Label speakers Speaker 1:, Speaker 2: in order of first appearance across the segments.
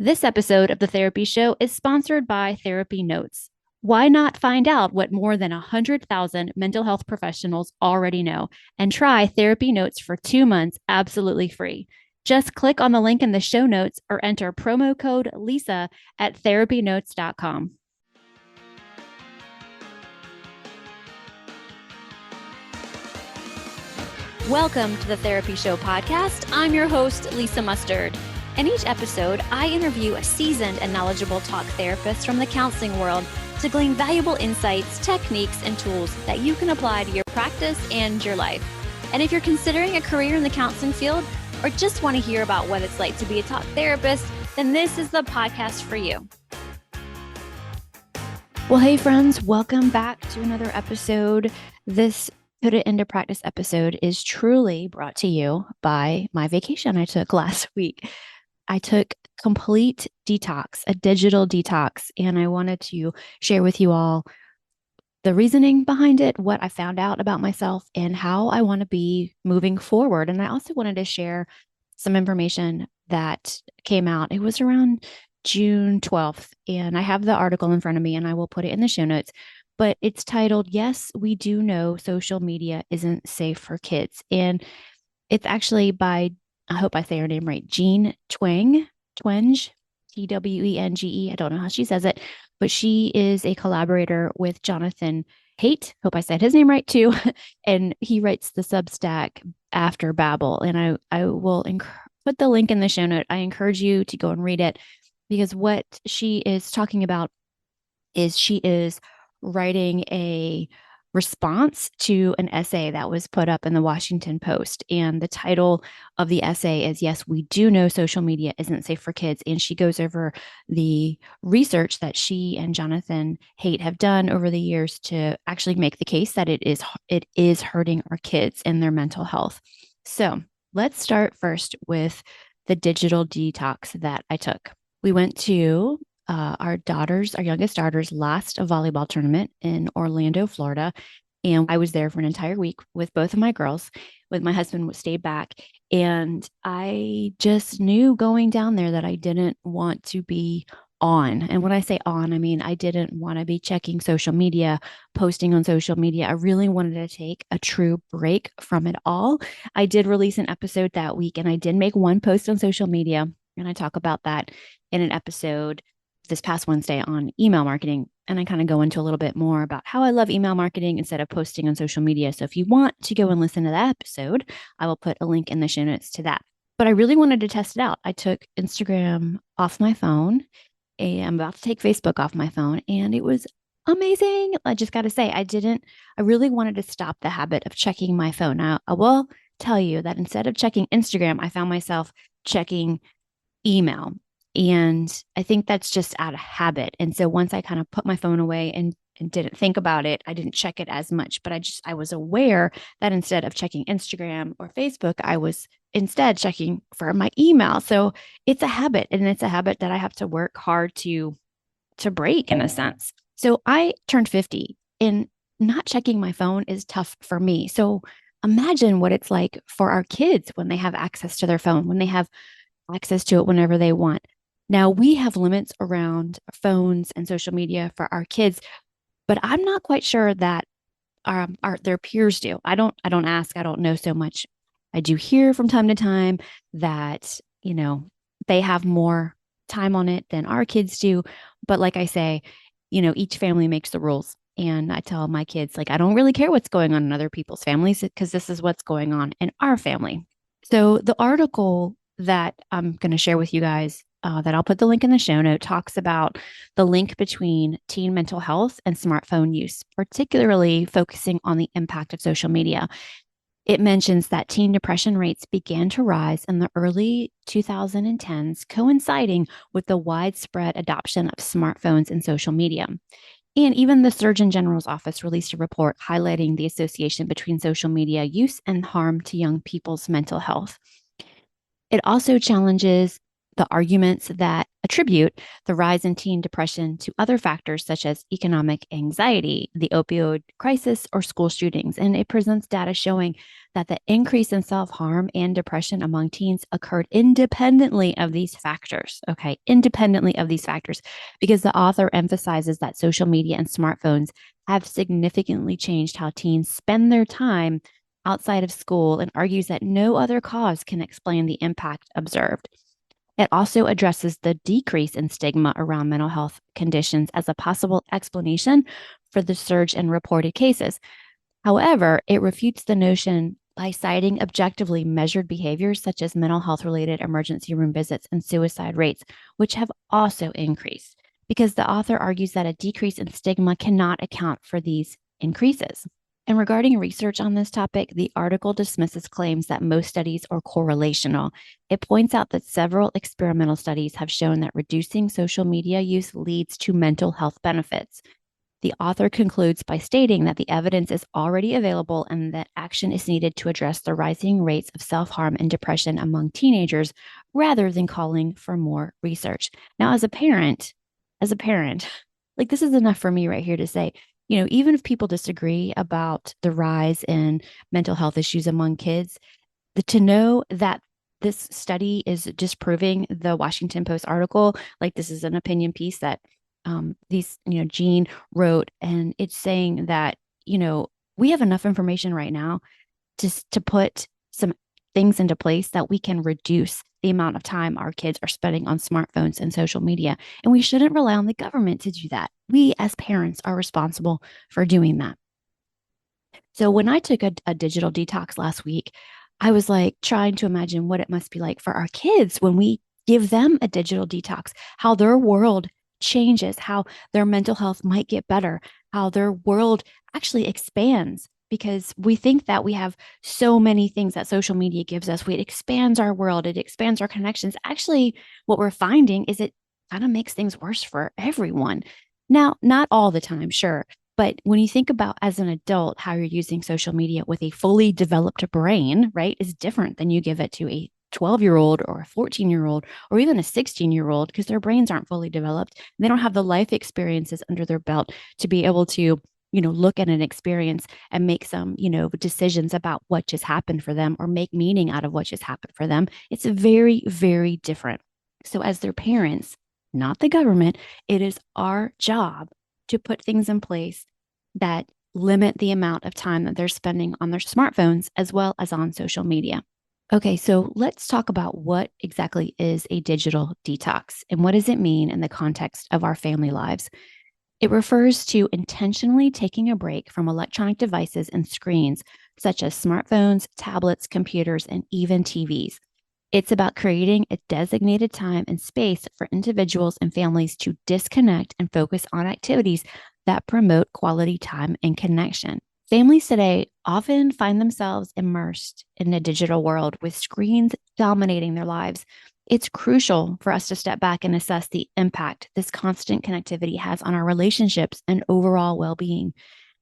Speaker 1: This episode of The Therapy Show is sponsored by Therapy Notes. Why not find out what more than 100,000 mental health professionals already know and try Therapy Notes for 2 months absolutely free? Just click on the link in the show notes or enter promo code LISA at therapynotes.com. Welcome to the Therapy Show podcast. I'm your host, Lisa Mustard. In each episode, I interview a seasoned and knowledgeable talk therapist from the counseling world to glean valuable insights, techniques, and tools that you can apply to your practice and your life. And if you're considering a career in the counseling field or just want to hear about what it's like to be a talk therapist, then this is the podcast for you. Well, hey friends, welcome back to another episode. This Put It Into Practice episode is truly brought to you by my vacation I took last week. I took complete detox, a digital detox, and I wanted to share with you all the reasoning behind it, what I found out about myself, and how I want to be moving forward. And I also wanted to share some information that came out. It was around June 12th, and I have the article in front of me, and I will put it in the show notes. But it's titled, "Yes, We Do Know Social Media Isn't Safe for Kids." And it's actually by, I hope I say her name right, Jean Twenge, Twenge. I don't know how she says it, but she is a collaborator with Jonathan Haidt. Hope I said his name right too. And he writes the Substack After Babel. And I will put the link in the show note. I encourage you to go and read it, because what she is talking about is she is writing a response to an essay that was put up in the Washington Post. And the title of the essay is, "Yes, We Do Know Social Media Isn't Safe for Kids." And she goes over the research that she and Jonathan Haidt have done over the years to actually make the case that it is hurting our kids and their mental health. So let's start first with the digital detox that I took. We went to our youngest daughter's last volleyball tournament in Orlando, Florida. And I was there for an entire week with both of my girls. With my husband stayed back. And I just knew going down there that I didn't want to be on. And when I say on, I mean, I didn't want to be checking social media, posting on social media. I really wanted to take a true break from it all. I did release an episode that week, and I did make one post on social media. And I talk about that in an episode this past Wednesday on email marketing. And I kind of go into a little bit more about how I love email marketing instead of posting on social media. So if you want to go and listen to that episode, I will put a link in the show notes to that. But I really wanted to test it out. I took Instagram off my phone, and I'm about to take Facebook off my phone, and it was amazing. I just got to say, I really wanted to stop the habit of checking my phone. Now, I will tell you that instead of checking Instagram, I found myself checking email. And I think that's just out of habit. And so once I kind of put my phone away and didn't think about it, I didn't check it as much. But I was aware that instead of checking Instagram or Facebook, I was instead checking for my email. So it's a habit, and it's a habit that I have to work hard to break, in a sense. So I turned 50, and not checking my phone is tough for me. So imagine what it's like for our kids when they have access to their phone, when they have access to it whenever they want. Now, we have limits around phones and social media for our kids, but I'm not quite sure that their peers do. I don't ask. I don't know so much. I do hear from time to time that, they have more time on it than our kids do. But like I say, each family makes the rules. And I tell my kids, I don't really care what's going on in other people's families, because this is what's going on in our family. So the article that I'm going to share with you guys, that I'll put the link in the show note, talks about the link between teen mental health and smartphone use, particularly focusing on the impact of social media. It mentions that teen depression rates began to rise in the early 2010s, coinciding with the widespread adoption of smartphones and social media. And even the Surgeon General's office released a report highlighting the association between social media use and harm to young people's mental health. It also challenges the arguments that attribute the rise in teen depression to other factors such as economic anxiety, the opioid crisis, or school shootings. And it presents data showing that the increase in self harm and depression among teens occurred independently of these factors. Okay, independently of these factors, because the author emphasizes that social media and smartphones have significantly changed how teens spend their time outside of school and argues that no other cause can explain the impact observed. It also addresses the decrease in stigma around mental health conditions as a possible explanation for the surge in reported cases. However, it refutes the notion by citing objectively measured behaviors such as mental health related emergency room visits and suicide rates, which have also increased, because the author argues that a decrease in stigma cannot account for these increases. And regarding research on this topic, the article dismisses claims that most studies are correlational. It points out that several experimental studies have shown that reducing social media use leads to mental health benefits. The author concludes by stating that the evidence is already available and that action is needed to address the rising rates of self harm and depression among teenagers rather than calling for more research. Now, as a parent, like this is enough for me right here to say, even if people disagree about the rise in mental health issues among kids, to know that this study is disproving the Washington Post article, like this is an opinion piece that Jean wrote, and it's saying that, we have enough information right now to put some things into place that we can reduce the amount of time our kids are spending on smartphones and social media. And we shouldn't rely on the government to do that. We as parents are responsible for doing that. So when I took a digital detox last week, I was like trying to imagine what it must be like for our kids when we give them a digital detox, how their world changes, how their mental health might get better, how their world actually expands, because we think that we have so many things that social media gives us. It expands our world, it expands our connections. Actually, what we're finding is it kind of makes things worse for everyone. Now, not all the time, sure. But when you think about as an adult, how you're using social media with a fully developed brain, right, is different than you give it to a 12-year-old or a 14-year-old or even a 16-year-old, because their brains aren't fully developed. They don't have the life experiences under their belt to be able to, look at an experience and make some, decisions about what just happened for them or make meaning out of what just happened for them. It's very, very different. So as their parents, not the government, it is our job to put things in place that limit the amount of time that they're spending on their smartphones as well as on social media. Okay, so let's talk about what exactly is a digital detox and what does it mean in the context of our family lives. It refers to intentionally taking a break from electronic devices and screens such as smartphones, tablets, computers, and even TVs. It's about creating a designated time and space for individuals and families to disconnect and focus on activities that promote quality time and connection. Families today often find themselves immersed in a digital world with screens dominating their lives. It's crucial for us to step back and assess the impact this constant connectivity has on our relationships and overall well being.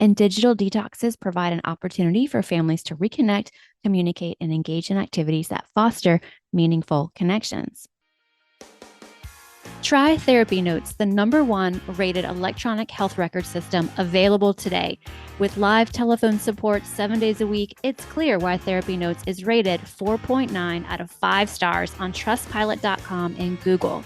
Speaker 1: And digital detoxes provide an opportunity for families to reconnect, communicate, and engage in activities that foster meaningful connections. Try Therapy Notes, the #1 rated electronic health record system available today. With live telephone support 7 days a week, it's clear why Therapy Notes is rated 4.9 out of 5 stars on Trustpilot.com and Google.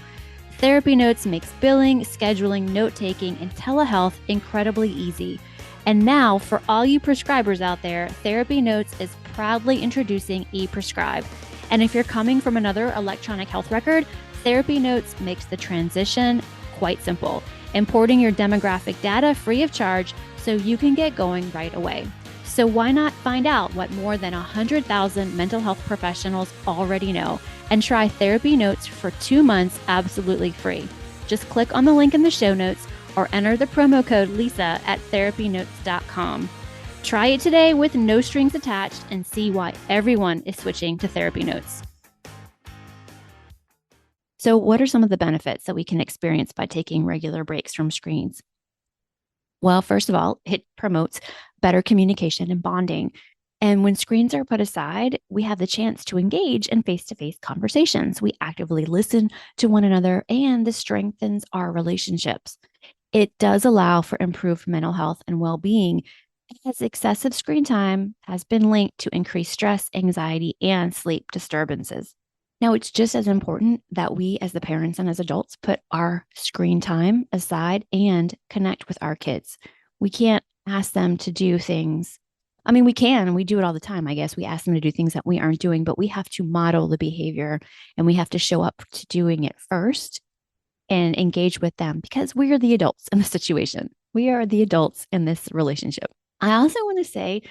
Speaker 1: Therapy Notes makes billing, scheduling, note-taking, and telehealth incredibly easy. And now, for all you prescribers out there, Therapy Notes is proudly introducing ePrescribe. And if you're coming from another electronic health record, Therapy Notes makes the transition quite simple, importing your demographic data free of charge so you can get going right away. So why not find out what more than 100,000 mental health professionals already know and try Therapy Notes for 2 months absolutely free. Just click on the link in the show notes or enter the promo code Lisa at therapynotes.com. Try it today with no strings attached and see why everyone is switching to Therapy Notes. So what are some of the benefits that we can experience by taking regular breaks from screens? Well, first of all, it promotes better communication and bonding. And when screens are put aside, we have the chance to engage in face to face conversations. We actively listen to one another, and this strengthens our relationships. It does allow for improved mental health and well being, as excessive screen time has been linked to increased stress, anxiety, and sleep disturbances. Now, it's just as important that we, as the parents and as adults, put our screen time aside and connect with our kids. We can't ask them to do things. I mean, we can, and we do it all the time, I guess. We ask them to do things that we aren't doing, but we have to model the behavior and we have to show up to doing it first and engage with them because we are the adults in the situation. We are the adults in this relationship. I also want to say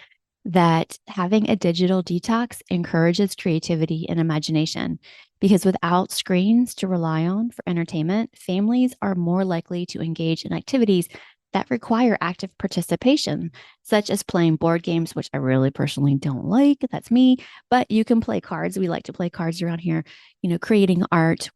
Speaker 1: that having a digital detox encourages creativity and imagination because without screens to rely on for entertainment, families are more likely to engage in activities that require active participation, such as playing board games, which I really personally don't like. That's me. But you can play cards. We like to play cards around here, creating art,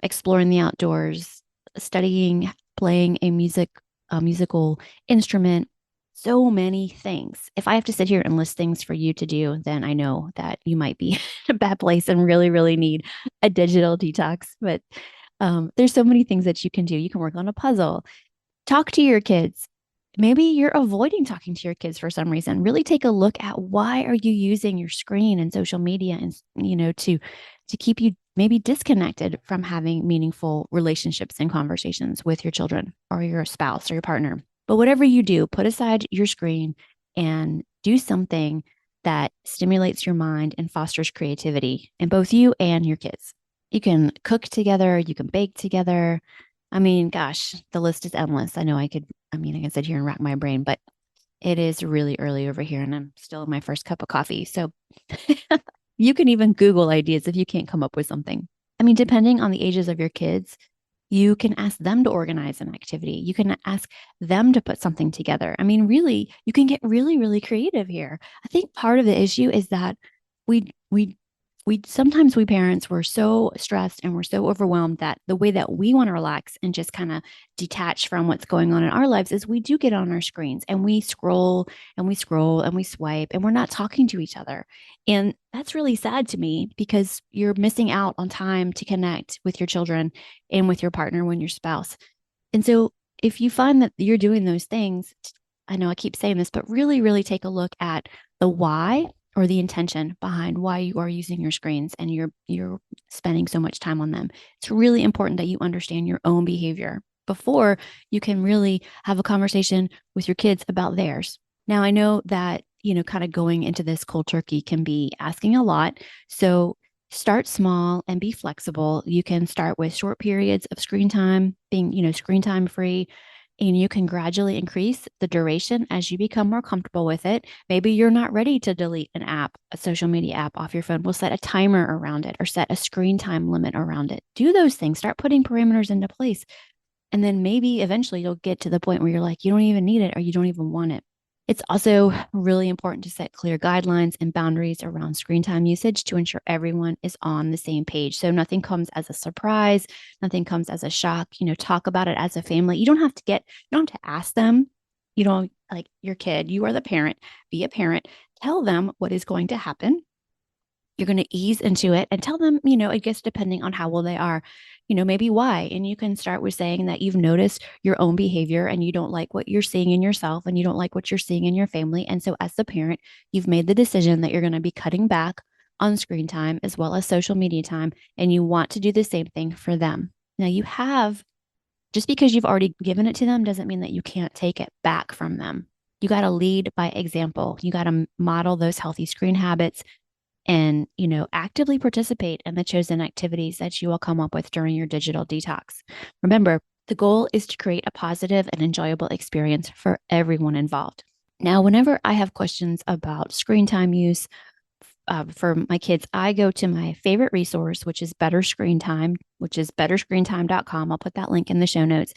Speaker 1: exploring the outdoors, studying, playing a musical instrument, so many things. If I have to sit here and list things for you to do, then I know that you might be in a bad place and really, really need a digital detox. But there's so many things that you can do. You can work on a puzzle, talk to your kids. Maybe you're avoiding talking to your kids for some reason. Really take a look at why are you using your screen and social media and to keep you maybe disconnected from having meaningful relationships and conversations with your children or your spouse or your partner. But whatever you do, put aside your screen and do something that stimulates your mind and fosters creativity in both you and your kids. You can cook together, you can bake together. I mean, gosh, the list is endless. I can sit here and rack my brain, but it is really early over here and I'm still in my first cup of coffee. So you can even Google ideas if you can't come up with something. I mean, depending on the ages of your kids, you can ask them to organize an activity. You can ask them to put something together. I mean, really, you can get really, really creative here. I think part of the issue is that we we we sometimes we parents were so stressed and we're so overwhelmed that the way that we want to relax and just kind of detach from what's going on in our lives is we do get on our screens and we scroll and we scroll and we swipe and we're not talking to each other. And that's really sad to me because you're missing out on time to connect with your children and with your partner when your spouse. And so if you find that you're doing those things, I know I keep saying this, but really, really take a look at the why or the intention behind why you are using your screens and you're spending so much time on them. It's really important that you understand your own behavior before you can really have a conversation with your kids about theirs. Now, I know that, kind of going into this cold turkey can be asking a lot. So start small and be flexible. You can start with short periods of screen time, being, screen time free, and you can gradually increase the duration as you become more comfortable with it. Maybe you're not ready to delete an app, a social media app off your phone. We'll set a timer around it or set a screen time limit around it. Do those things, start putting parameters into place. And then maybe eventually you'll get to the point where you're like, you don't even need it or you don't even want it. It's also really important to set clear guidelines and boundaries around screen time usage to ensure everyone is on the same page. So nothing comes as a surprise, nothing comes as a shock. Talk about it as a family. You don't have to ask them. You don't like your kid, you are the parent, be a parent, tell them what is going to happen. You're going to ease into it and tell them, I guess depending on how old they are, maybe why. And you can start with saying that you've noticed your own behavior and you don't like what you're seeing in yourself and you don't like what you're seeing in your family. And so, as the parent, you've made the decision that you're going to be cutting back on screen time as well as social media time. And you want to do the same thing for them. Now, just because you've already given it to them doesn't mean that you can't take it back from them. You got to lead by example. You got to model those healthy screen habits and actively participate in the chosen activities that you will come up with during your digital detox. Remember, the goal is to create a positive and enjoyable experience for everyone involved. Now, whenever I have questions about screen time use for my kids, I go to my favorite resource, which is Better Screen Time, which is betterscreentime.com. I'll put that link in the show notes.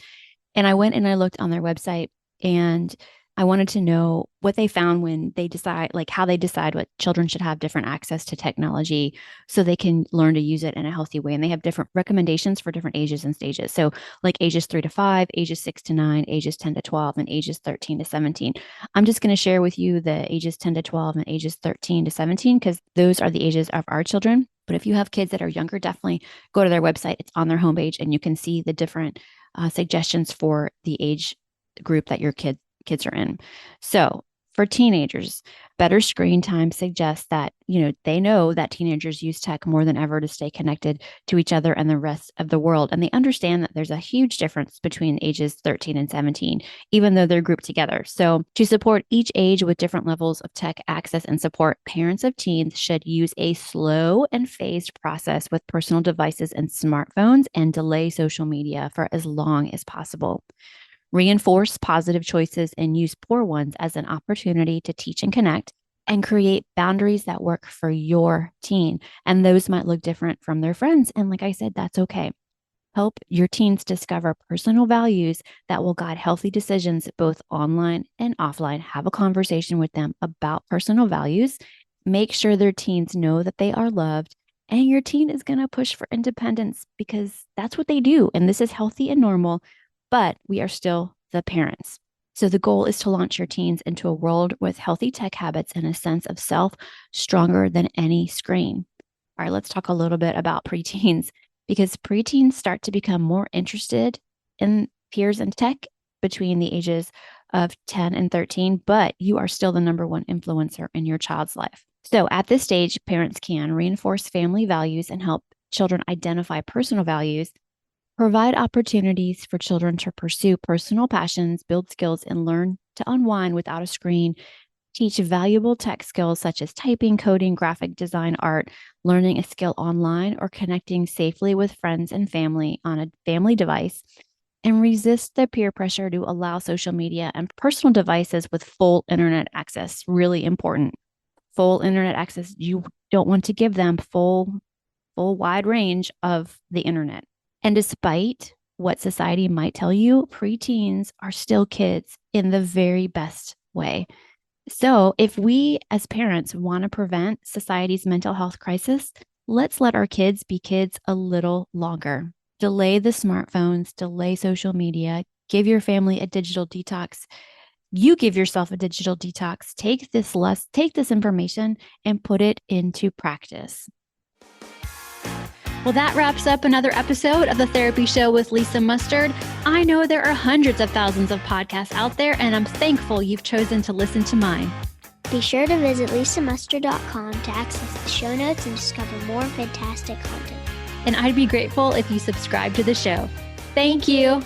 Speaker 1: And I went and I looked on their website, and I wanted to know what they found when they decide, like how they decide what children should have different access to technology so they can learn to use it in a healthy way. And they have different recommendations for different ages and stages. So, like ages 3 to 5, ages 6 to 9, ages 10 to 12, and ages 13 to 17. I'm just going to share with you the ages 10 to 12 and ages 13 to 17 because those are the ages of our children. But if you have kids that are younger, definitely go to their website. It's on their homepage, and you can see the different suggestions for the age group that your kids are in. So for teenagers, better screen time suggests that, they know that teenagers use tech more than ever to stay connected to each other and the rest of the world. And they understand that there's a huge difference between ages 13 and 17, even though they're grouped together. So to support each age with different levels of tech access and support, parents of teens should use a slow and phased process with personal devices and smartphones and delay social media for as long as possible. Reinforce positive choices and use poor ones as an opportunity to teach and connect, and create boundaries that work for your teen. And those might look different from their friends. And like I said, that's okay. Help your teens discover personal values that will guide healthy decisions both online and offline. Have a conversation with them about personal values. Make sure their teens know that they are loved. And your teen is going to push for independence because that's what they do. And this is healthy and normal, but we are still the parents. So the goal is to launch your teens into a world with healthy tech habits and a sense of self stronger than any screen. All right, let's talk a little bit about preteens because preteens start to become more interested in peers and tech between the ages of 10 and 13, but you are still the number one influencer in your child's life. So at this stage, parents can reinforce family values and help children identify personal values, provide opportunities for children to pursue personal passions, build skills, and learn to unwind without a screen, teach valuable tech skills such as typing, coding, graphic design, art, learning a skill online, or connecting safely with friends and family on a family device, and resist the peer pressure to allow social media and personal devices with full internet access. Really important. Full internet access. You don't want to give them full wide range of the internet. And despite what society might tell you, preteens are still kids in the very best way. So, if we as parents want to prevent society's mental health crisis, let's let our kids be kids a little longer. Delay the smartphones, delay social media, give your family a digital detox. You give yourself a digital detox. Take this information and put it into practice. Well, that wraps up another episode of The Therapy Show with Lisa Mustard. I know there are hundreds of thousands of podcasts out there, and I'm thankful you've chosen to listen to mine.
Speaker 2: Be sure to visit lisamustard.com to access the show notes and discover more fantastic content.
Speaker 1: And I'd be grateful if you subscribe to the show. Thank you.